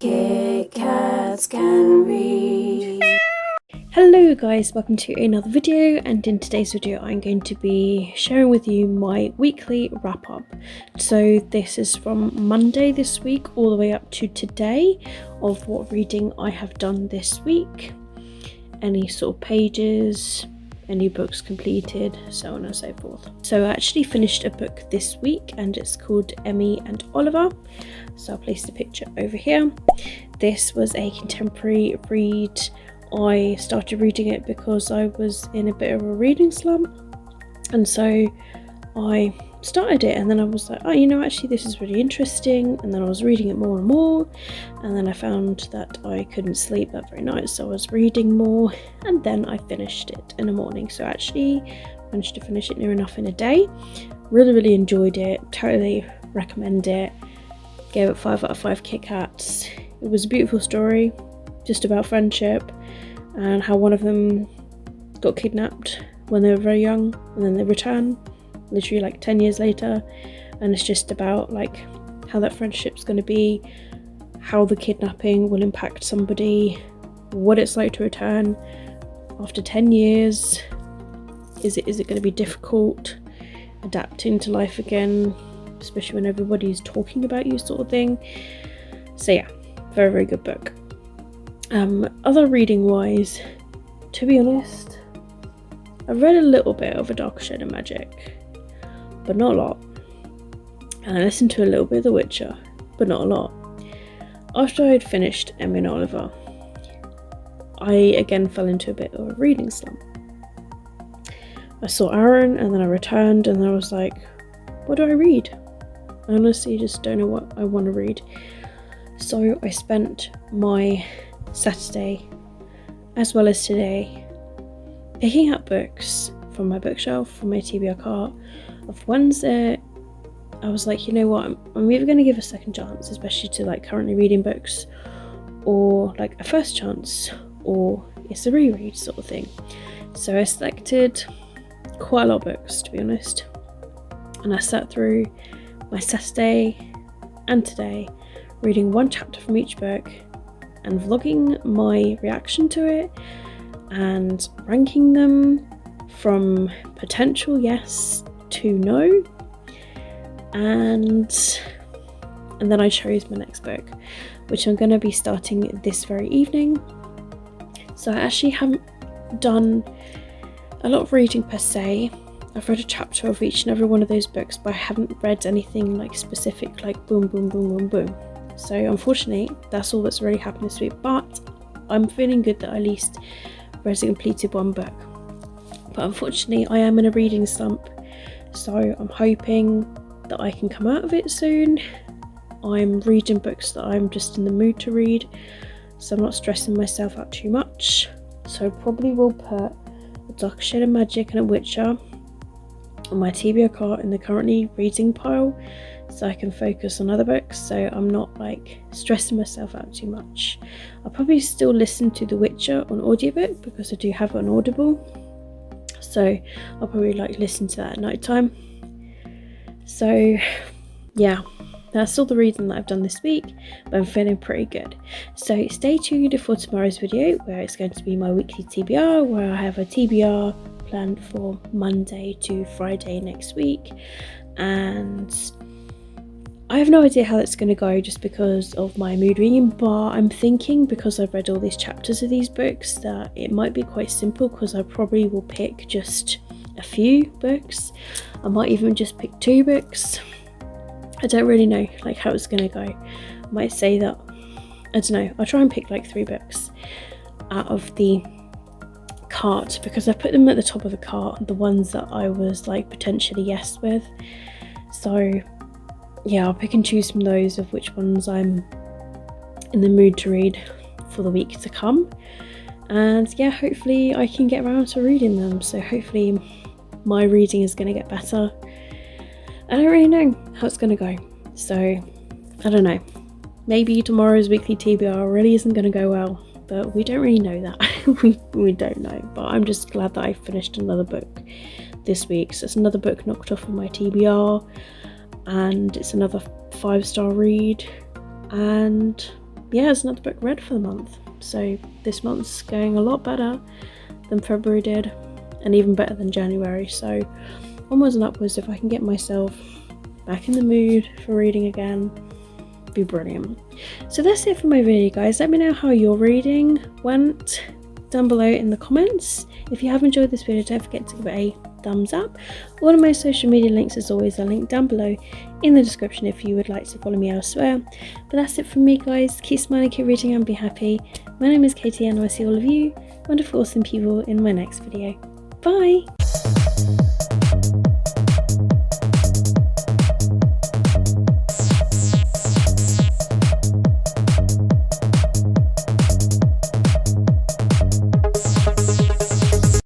Kit Kats can read. Hello guys, welcome to another video, and in today's video I'm going to be sharing with you my weekly wrap up. So this is from Monday this week all the way up to today of what reading I have done this week, any sort of pages, any books completed, so on and so forth. So I actually finished a book this week and it's called Emmy and Oliver, so I'll place the picture over here. This was a contemporary read. I started reading it because I was in a bit of a reading slump, and so I started it, and then I was like, oh, you know, actually this is really interesting, and then I was reading it more and more, and then I found that I couldn't sleep that very night, so I was reading more, and then I finished it in the morning. So I actually managed to finish it near enough in a day. Really enjoyed it, totally recommend it. Gave it 5 out of 5 Kit Kats. It was a beautiful story, just about friendship and how one of them got kidnapped when they were very young, and then they return literally like 10 years later, and it's just about like how that friendship's going to be, how the kidnapping will impact somebody, what it's like to return after 10 years. Is it going to be difficult adapting to life again, especially when everybody's talking about you, sort of thing. So yeah, very good book. Other reading wise, to be honest, I read a little bit of A Dark Shade of Magic, but not a lot. And I listened to a little bit of The Witcher, but not a lot. After I had finished Emmy and Oliver, I again fell into a bit of a reading slump. I saw Aaron and then I returned, and then I was like, what do I read? I honestly just don't know what I want to read. So I spent my Saturday as well as today picking up books from my bookshelf, from my TBR cart, of ones that I was like, you know what, I'm either going to give a second chance, especially to like currently reading books, or like a first chance, or it's a reread sort of thing. So I selected quite a lot of books, to be honest, and I sat through my Saturday and today reading one chapter from each book and vlogging my reaction to it and ranking them from potential yes to no, and then I chose my next book, which I'm going to be starting this very evening. So I actually haven't done a lot of reading per se. I've read a chapter of each and every one of those books, but I haven't read anything like specific, like boom. So unfortunately, that's all that's really happened this week, but I'm feeling good that I at least read and completed one book. But unfortunately, I am in a reading slump, so I'm hoping that I can come out of it soon. I'm reading books that I'm just in the mood to read, so I'm not stressing myself out too much. So I probably will put A Dark Shade of Magic and A Witcher on my TBR cart in the currently reading pile, so I can focus on other books, so I'm not like stressing myself out too much. I'll probably still listen to The Witcher on audiobook because I do have it on Audible, so I'll probably like listen to that at night time. So yeah, that's all the reading that I've done this week, but I'm feeling pretty good. So stay tuned for tomorrow's video, where it's going to be my weekly TBR, where I have a TBR planned for Monday to Friday next week, and I have no idea how that's going to go just because of my mood reading, but I'm thinking, because I've read all these chapters of these books, that it might be quite simple, because I probably will pick just a few books. I might even just pick 2 books. I don't really know like how it's going to go. I might say that, I don't know, I'll try and pick like 3 books out of the cart, because I put them at the top of the cart, the ones that I was like potentially yes with. So yeah, I'll pick and choose from those of which ones I'm in the mood to read for the week to come, and yeah, hopefully I can get around to reading them. So hopefully my reading is going to get better. I don't really know how it's going to go, so I don't know, maybe tomorrow's weekly TBR really isn't going to go well, but we don't really know that. we don't know, but I'm just glad that I finished another book this week. So it's another book knocked off of my TBR, and it's another 5-star read, and yeah, it's another book read for the month. So this month's going a lot better than February did, and even better than January. So onwards and upwards. If I can get myself back in the mood for reading again, it'd be brilliant. So that's it for my video, guys. Let me know how your reading went down below in the comments. If you have enjoyed this video, don't forget to give it a thumbs up. All of my social media links, as always, are linked down below in the description if you would like to follow me elsewhere. But that's it from me, guys. Keep smiling, keep reading, and be happy. My name is Katie, and I'll see all of you wonderful, awesome people in my next video. Bye!